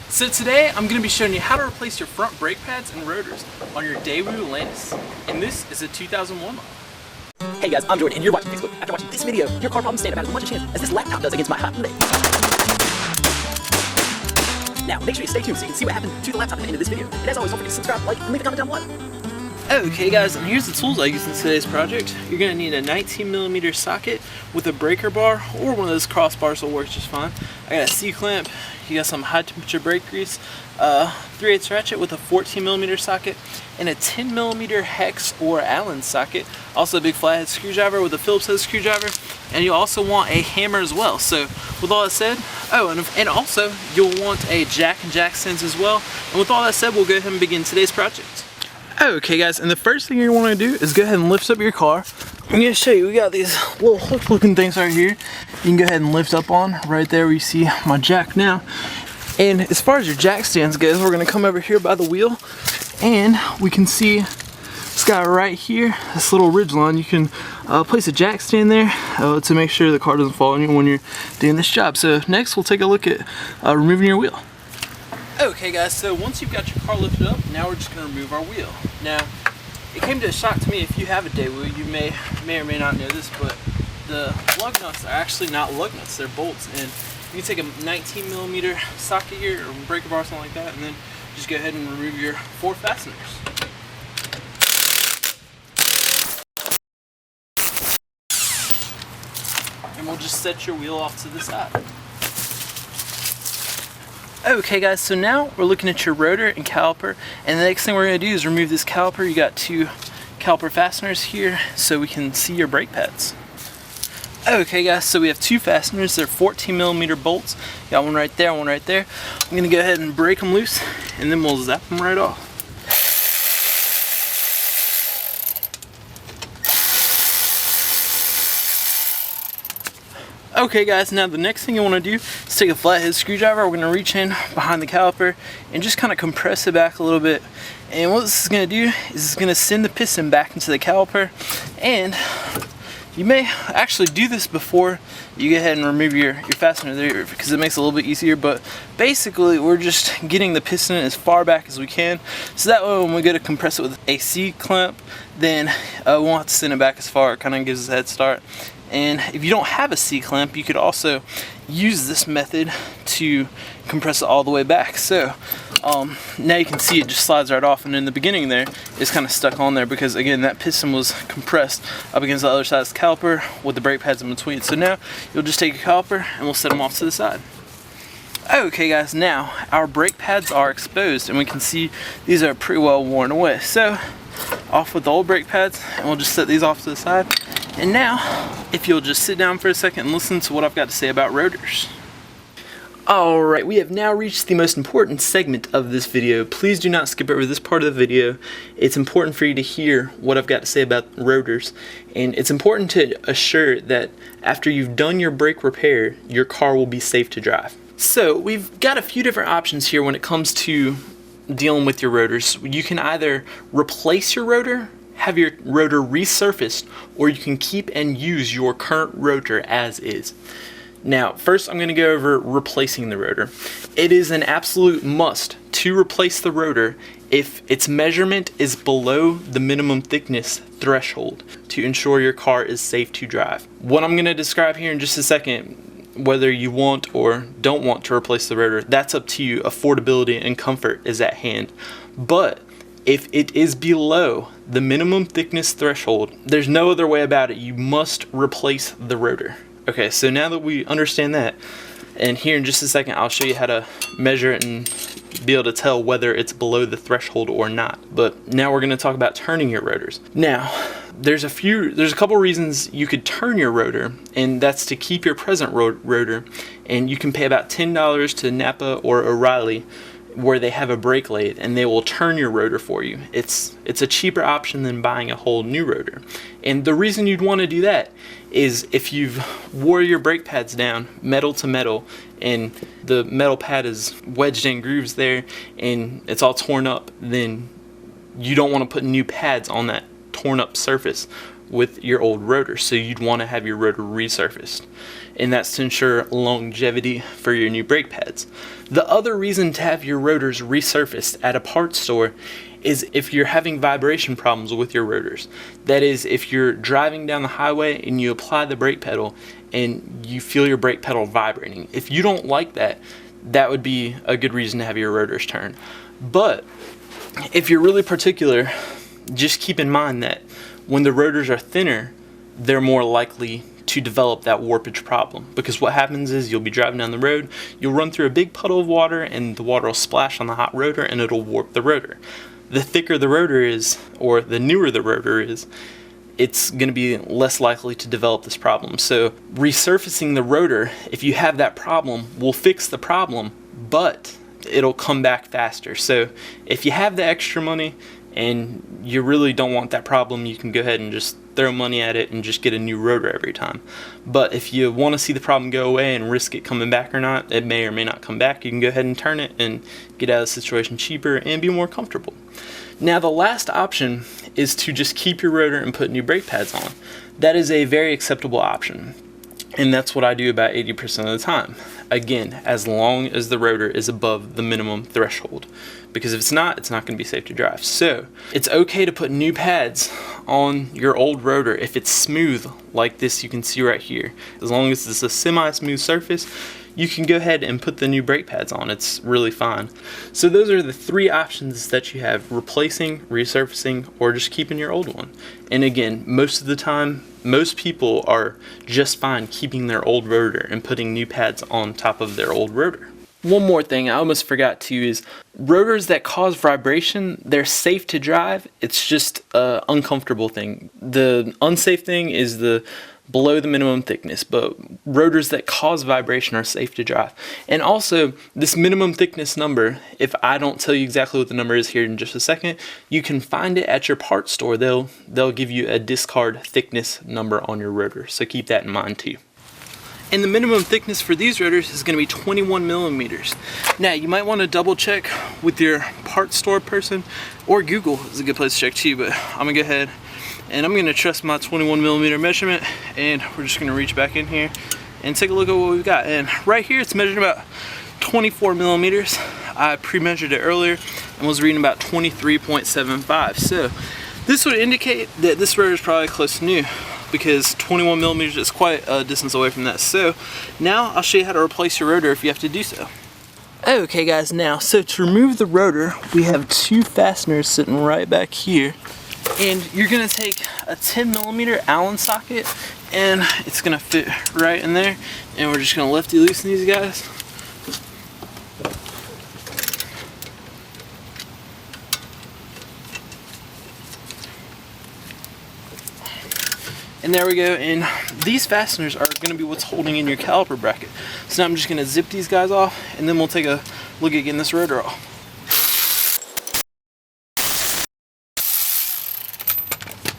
So today I'm going to be showing you how to replace your front brake pads and rotors on your Daewoo Lanos, and this is a 2001 model. Hey guys, I'm Jordan and you're watching Fixbook. After watching this video, your car problems stand about as much a chance as this laptop does against my hot leg. Now, make sure you stay tuned so you can see what happened to the laptop at the end of this video. And as always, don't forget to subscribe, like, and leave a comment down below. Okay guys, and here's the tools I use in today's project. You're going to need a 19mm socket with a breaker bar, or one of those crossbars will work just fine. I got a C-clamp, you got some high temperature brake grease, 3/8 ratchet with a 14mm socket, and a 10mm hex or Allen socket. Also a big flathead screwdriver with a Phillips head screwdriver, and you also want a hammer as well. So with all that said, and also you'll want a jack and jack stands as well. And with all that said, we'll go ahead and begin today's project. Okay guys, and the first thing you want to do is go ahead and lift up your car. I'm going to show you, we got these little hook looking things right here. You can go ahead and lift up on right there where you see my jack now. And as far as your jack stands goes, we're going to come over here by the wheel, and we can see this guy right here, this little ridge line. You can place a jack stand there to make sure the car doesn't fall on you when you're doing this job. So next we'll take a look at removing your wheel. Okay guys, so once you've got your car lifted up, now we're just going to remove our wheel. Now, it came to a shock to me, if you have a Daewoo, you may or may not know this, but the lug nuts are actually not lug nuts, they're bolts. And you can take a 19mm socket here, or breaker bar, something like that, and then just go ahead and remove your 4 fasteners. And we'll just set your wheel off to the side. Okay guys, so now we're looking at your rotor and caliper, and the next thing we're going to do is remove this caliper. You got 2 caliper fasteners here so we can see your brake pads. Okay guys, so we have 2 fasteners. They're 14mm bolts. Got one right there, one right there. I'm going to go ahead and break them loose, and then we'll zap them right off. Okay guys, now the next thing you want to do is take a flathead screwdriver. We're going to reach in behind the caliper and just kind of compress it back a little bit. And what this is going to do is it's going to send the piston back into the caliper. And you may actually do this before you go ahead and remove your fastener there, because it makes it a little bit easier. But basically we're just getting the piston as far back as we can, so that way when we go to compress it with a C-clamp, then we won't have to send it back as far. It kind of gives us a head start. And if you don't have a C-clamp, you could also use this method to compress it all the way back. So now you can see it just slides right off, and in the beginning there it's kind of stuck on there because, again, that piston was compressed up against the other side of the caliper with the brake pads in between. So now you'll just take a caliper and we'll set them off to the side. Okay guys, now our brake pads are exposed and we can see these are pretty well worn away. So off with the old brake pads, and we'll just set these off to the side. And now, if you'll just sit down for a second and listen to what I've got to say about rotors. Alright, we have now reached the most important segment of this video. Please do not skip over this part of the video. It's important for you to hear what I've got to say about rotors. And it's important to assure that after you've done your brake repair, your car will be safe to drive. So, we've got a few different options here when it comes to dealing with your rotors. You can either replace your rotor, have your rotor resurfaced, or you can keep and use your current rotor as is. Now, first I'm going to go over replacing the rotor. It is an absolute must to replace the rotor if its measurement is below the minimum thickness threshold to ensure your car is safe to drive. What I'm going to describe here in just a second, whether you want or don't want to replace the rotor, that's up to you. Affordability and comfort is at hand. But if it is below the minimum thickness threshold, there's no other way about it. You must replace the rotor. Okay, so now that we understand that, and here in just a second I'll show you how to measure it and be able to tell whether it's below the threshold or not. But now we're going to talk about turning your rotors. Now, there's a couple reasons you could turn your rotor, and that's to keep your present rotor, and you can pay about $10 to Napa or O'Reilly, where they have a brake lathe and they will turn your rotor for you. It's a cheaper option than buying a whole new rotor. And the reason you'd want to do that is if you've wore your brake pads down metal to metal and the metal pad is wedged in grooves there and it's all torn up, then you don't want to put new pads on that torn up surface. with your old rotor, so you'd want to have your rotor resurfaced, and that's to ensure longevity for your new brake pads. The other reason to have your rotors resurfaced at a parts store is if you're having vibration problems with your rotors. That is, if you're driving down the highway and you apply the brake pedal and you feel your brake pedal vibrating. If you don't like that, that would be a good reason to have your rotors turned. But if you're really particular, just keep in mind that when the rotors are thinner, they're more likely to develop that warpage problem, because what happens is you'll be driving down the road, you'll run through a big puddle of water, and the water will splash on the hot rotor and it'll warp the rotor. The thicker the rotor is, or the newer the rotor is, it's going to be less likely to develop this problem. So resurfacing the rotor, if you have that problem, will fix the problem, but it'll come back faster. So if you have the extra money and you really don't want that problem, you can go ahead and just throw money at it and just get a new rotor every time. But if you want to see the problem go away and risk it coming back or not, it may or may not come back, you can go ahead and turn it and get out of the situation cheaper and be more comfortable. Now the last option is to just keep your rotor and put new brake pads on. That is a very acceptable option, and that's what I do about 80% of the time. Again, as long as the rotor is above the minimum threshold, because if it's not going to be safe to drive. So it's okay to put new pads on your old rotor if it's smooth like this you can see right here. As long as it's a semi-smooth surface, you can go ahead and put the new brake pads on. It's really fine. So those are the three options that you have: replacing, resurfacing, or just keeping your old one. And again, most of the time, most people are just fine keeping their old rotor and putting new pads on top of their old rotor. One more thing I almost forgot to is rotors that cause vibration, they're safe to drive. It's just an uncomfortable thing. The unsafe thing is the below the minimum thickness, but rotors that cause vibration are safe to drive. And also, this minimum thickness number, if I don't tell you exactly what the number is here in just a second, you can find it at your parts store. They'll give you a discard thickness number on your rotor, so keep that in mind too. And the minimum thickness for these rotors is going to be 21 millimeters. Now, you might want to double check with your parts store person, or Google is a good place to check too, but I'm going to go ahead and I'm going to trust my 21 millimeter measurement, and we're just going to reach back in here and take a look at what we've got. And right here it's measured about 24 millimeters. I pre-measured it earlier and was reading about 23.75. So this would indicate that this rotor is probably close to new, because 21 millimeters is quite a distance away from that. So now I'll show you how to replace your rotor if you have to do so. Okay guys, now so to remove the rotor, we have two fasteners sitting right back here, and you're gonna take a 10 millimeter Allen socket, and it's gonna fit right in there, and we're just gonna lefty loosen these guys. And there we go, and these fasteners are going to be what's holding in your caliper bracket. So now I'm just going to zip these guys off, and then we'll take a look at getting this rotor off.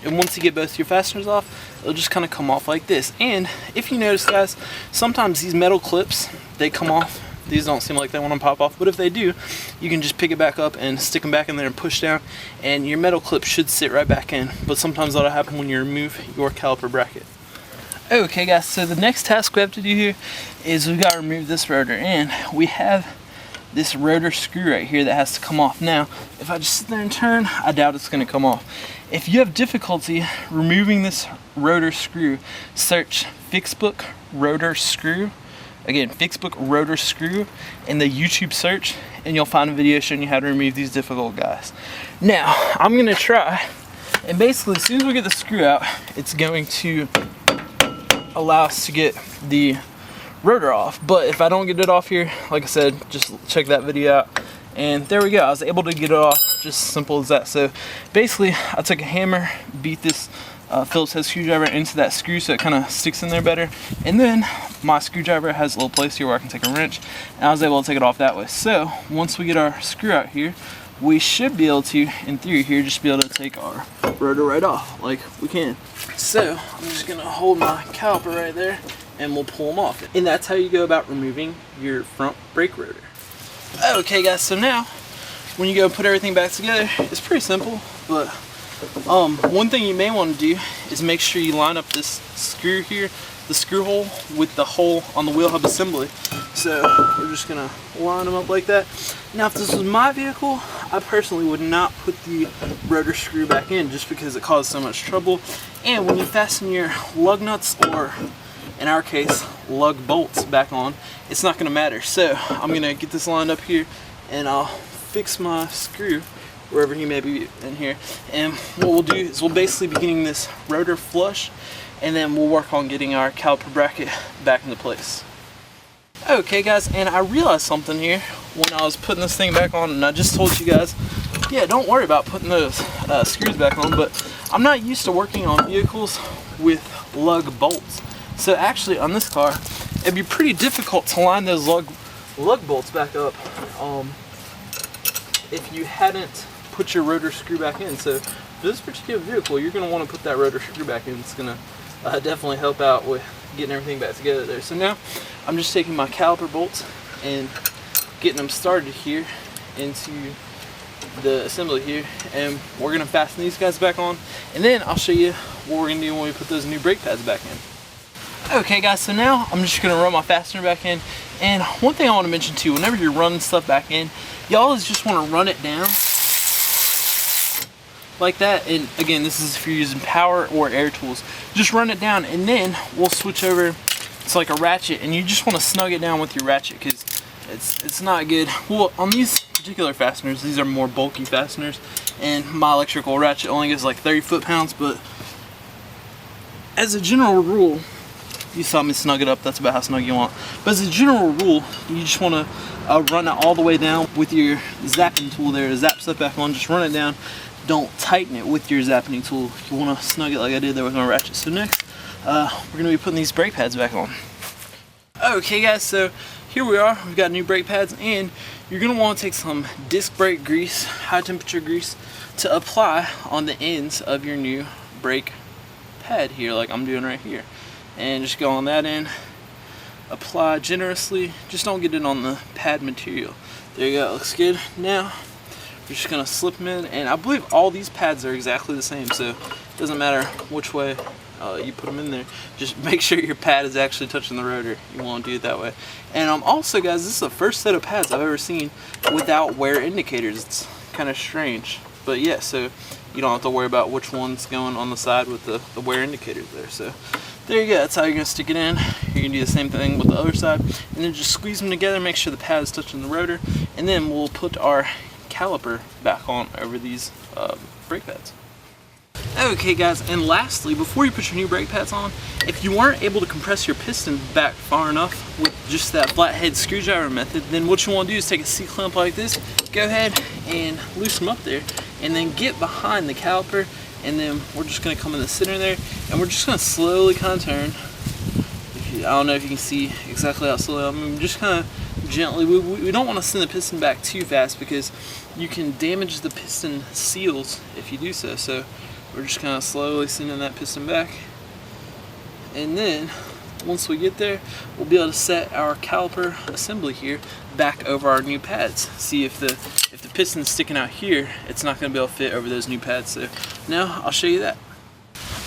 And once you get both your fasteners off, it'll just kind of come off like this. And if you notice, guys, sometimes these metal clips, they come off. These don't seem like they want to pop off, but if they do, you can just pick it back up and stick them back in there and push down, and your metal clip should sit right back in. But sometimes that'll happen when you remove your caliper bracket. Okay guys, so the next task we have to do here is we've got to remove this rotor, and we have this rotor screw right here that has to come off. Now, if I just sit there and turn, I doubt it's going to come off. If you have difficulty removing this rotor screw, search Fixbook Rotor Screw. Again, Fixbook Rotor Screw in the YouTube search, and you'll find a video showing you how to remove these difficult guys. Now, I'm going to try, and basically as soon as we get the screw out, it's going to allow us to get the rotor off. But if I don't get it off here, like I said, just check that video out. And there we go, I was able to get it off, just simple as that. So basically, I took a hammer, beat this Phillips head screwdriver into that screw so it kind of sticks in there better, and then my screwdriver has a little place here where I can take a wrench, and I was able to take it off that way. So once we get our screw out here, we should be able to, in theory here, just be able to take our rotor right off like we can. So I'm just going to hold my caliper right there, and we'll pull them off. And that's how you go about removing your front brake rotor. Okay guys, so now when you go put everything back together, it's pretty simple, but One thing you may want to do is make sure you line up this screw here, the screw hole, with the hole on the wheel hub assembly. So we're just gonna line them up like that. Now if this was my vehicle, I personally would not put the rotor screw back in just because it caused so much trouble. And when you fasten your lug nuts, or in our case lug bolts, back on, it's not gonna matter. So I'm gonna get this lined up here and I'll fix my screw wherever he may be in here. And what we'll do is we'll basically be getting this rotor flush, and then we'll work on getting our caliper bracket back into place. Okay guys, and I realized something here when I was putting this thing back on, and I just told you guys, yeah, don't worry about putting those screws back on, but I'm not used to working on vehicles with lug bolts. So actually on this car, it'd be pretty difficult to line those lug bolts back up if you hadn't put your rotor screw back in. So for this particular vehicle, you're going to want to put that rotor screw back in. It's going to definitely help out with getting everything back together there. So now I'm just taking my caliper bolts and getting them started here into the assembly here, and we're going to fasten these guys back on, and then I'll show you what we're going to do when we put those new brake pads back in. Okay guys, so now I'm just going to run my fastener back in. And one thing I want to mention too, whenever you're running stuff back in, you always just want to run it down like that. And again, this is if you're using power or air tools. Just run it down, and then we'll switch over to like a ratchet, and you just want to snug it down with your ratchet because it's not good. Well, on these particular fasteners, these are more bulky fasteners, and my electrical ratchet only gets like 30 foot-pounds, but as a general rule, you saw me snug it up, that's about how snug you want. But as a general rule, you just want to run it all the way down with your zapping tool there to zap stuff back on. Just run it down. Don't tighten it with your zapping tool. You want to snug it like I did there with my ratchet. So next, we're going to be putting these brake pads back on. Okay guys, so here we are. We've got new brake pads, and you're going to want to take some disc brake grease, high temperature grease, to apply on the ends of your new brake pad here, like I'm doing right here. And just go on that end, apply generously, just don't get it on the pad material. There you go, it looks good. Now we're just gonna slip them in, and I believe all these pads are exactly the same, so it doesn't matter which way you put them in there. Just make sure your pad is actually touching the rotor. You want to do it that way. And also guys, this is the first set of pads I've ever seen without wear indicators. It's kind of strange, but yeah, so you don't have to worry about which one's going on the side with the wear indicators there. So there you go, that's how you're going to stick it in. You're going to do the same thing with the other side, and then just squeeze them together, make sure the pad is touching the rotor, and then we'll put our caliper back on over these brake pads. Okay guys, and lastly, before you put your new brake pads on, if you weren't able to compress your piston back far enough with just that flathead screwdriver method, then what you want to do is take a C-clamp like this, go ahead and loosen them up there, and then get behind the caliper, and then we're just going to come in the center there, and we're just going to slowly kind of turn. I don't know if you can see exactly how slowly I'm moving, just kind of gently. We don't want to send the piston back too fast because you can damage the piston seals if you do so. So we're just kind of slowly sending that piston back, and then once we get there, we'll be able to set our caliper assembly here back over our new pads. See if the piston's sticking out here, it's not going to be able to fit over those new pads. So now I'll show you that.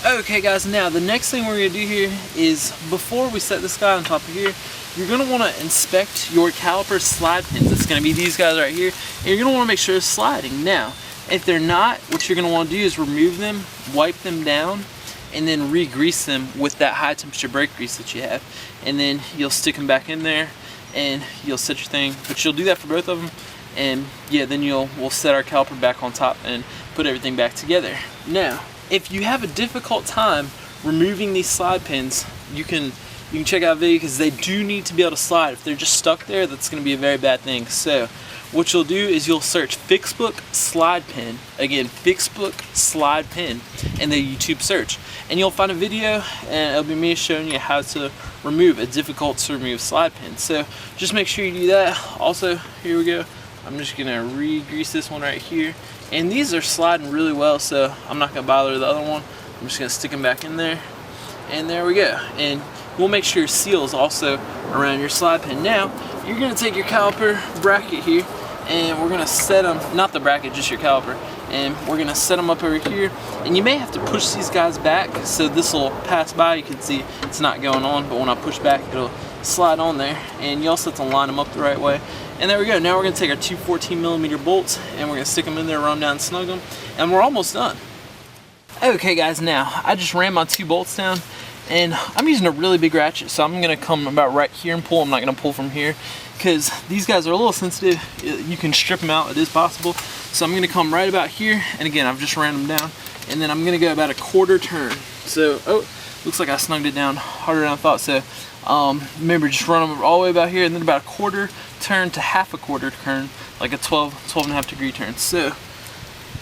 Okay guys, now the next thing we're going to do here is, before we set this guy on top of here, you're going to want to inspect your caliper slide pins. It's going to be these guys right here, and you're going to want to make sure it's sliding. Now if they're not, what you're going to want to do is remove them, wipe them down, and then re-grease them with that high temperature brake grease that you have, and then you'll stick them back in there and you'll set your thing. But you'll do that for both of them, and yeah, then we'll set our caliper back on top and put everything back together. Now if you have a difficult time removing these slide pins, you can check out a video, because they do need to be able to slide. If they're just stuck there, that's going to be a very bad thing. So what you'll do is you'll search Fixbook slide pin, again Fixbook slide pin, in the YouTube search, and you'll find a video, and it'll be me showing you how to remove a difficult to remove slide pin. So just make sure you do that. Also, here we go, I'm just gonna re-grease this one right here, and these are sliding really well, so I'm not gonna bother the other one. I'm just gonna stick them back in there, and there we go. And we'll make sure your seal is also around your slide pin. Now you're gonna take your caliper bracket here, and we're gonna set them, not the bracket, just your caliper, and we're gonna set them up over here. And you may have to push these guys back so this will pass by. You can see it's not going on, but when I push back it'll slide on there, and you also have to line them up the right way. And there we go. Now we're gonna take our two 14mm bolts and we're gonna stick them in there, run down and snug them, and we're almost done. Okay guys, now I just ran my 2 bolts down, and I'm using a really big ratchet, so I'm gonna come about right here and pull. I'm not gonna pull from here because these guys are a little sensitive. You can strip them out, it is possible. So I'm gonna come right about here, and again, I've just ran them down, and then I'm gonna go about a 1/4 turn. So, oh, looks like I snugged it down harder than I thought. So remember, just run them all the way about here, and then about a 1/4 turn to half a 1/4 turn, like a 12.5 degree turn. So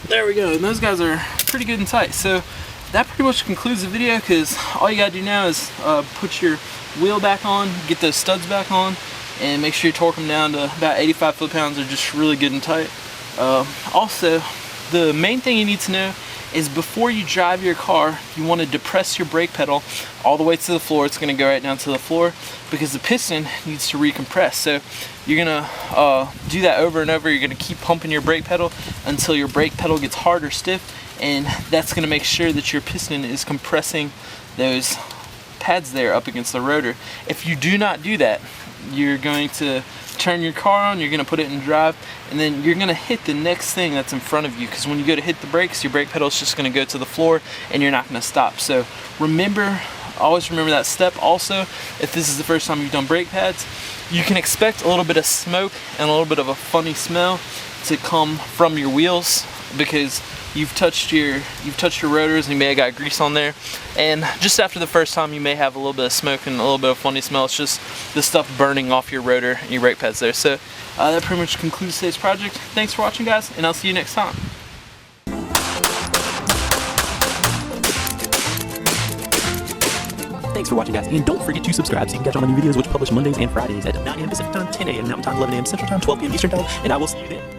there we go, and those guys are pretty good and tight. So that pretty much concludes the video, because all you gotta do now is put your wheel back on, get those studs back on, and make sure you torque them down to about 85 foot-pounds. They're just really good and tight. Also, the main thing you need to know is before you drive your car, you want to depress your brake pedal all the way to the floor. It's going to go right down to the floor because the piston needs to recompress. So you're going to do that over and over. You're going to keep pumping your brake pedal until your brake pedal gets hard or stiff, and that's going to make sure that your piston is compressing those pads there up against the rotor. If you do not do that, you're going to turn your car on, you're going to put it in drive, and then you're going to hit the next thing that's in front of you, because when you go to hit the brakes, your brake pedal is just going to go to the floor and you're not going to stop. So remember, always remember that step. Also, if this is the first time you've done brake pads, you can expect a little bit of smoke and a little bit of a funny smell to come from your wheels, because you've touched your rotors and you may have got grease on there, and just after the first time you may have a little bit of smoke and a little bit of funny smell. It's just the stuff burning off your rotor and your brake pads there. So that pretty much concludes today's project. Thanks for watching, guys, and I'll see you next time. Thanks for watching, guys, and don't forget to subscribe so you can catch all my new videos, which publish Mondays and Fridays at 9 a.m. Pacific Time, 10 a.m. Mountain Time, 11 a.m. Central Time, 12 p.m. Eastern Time, and I will see you then.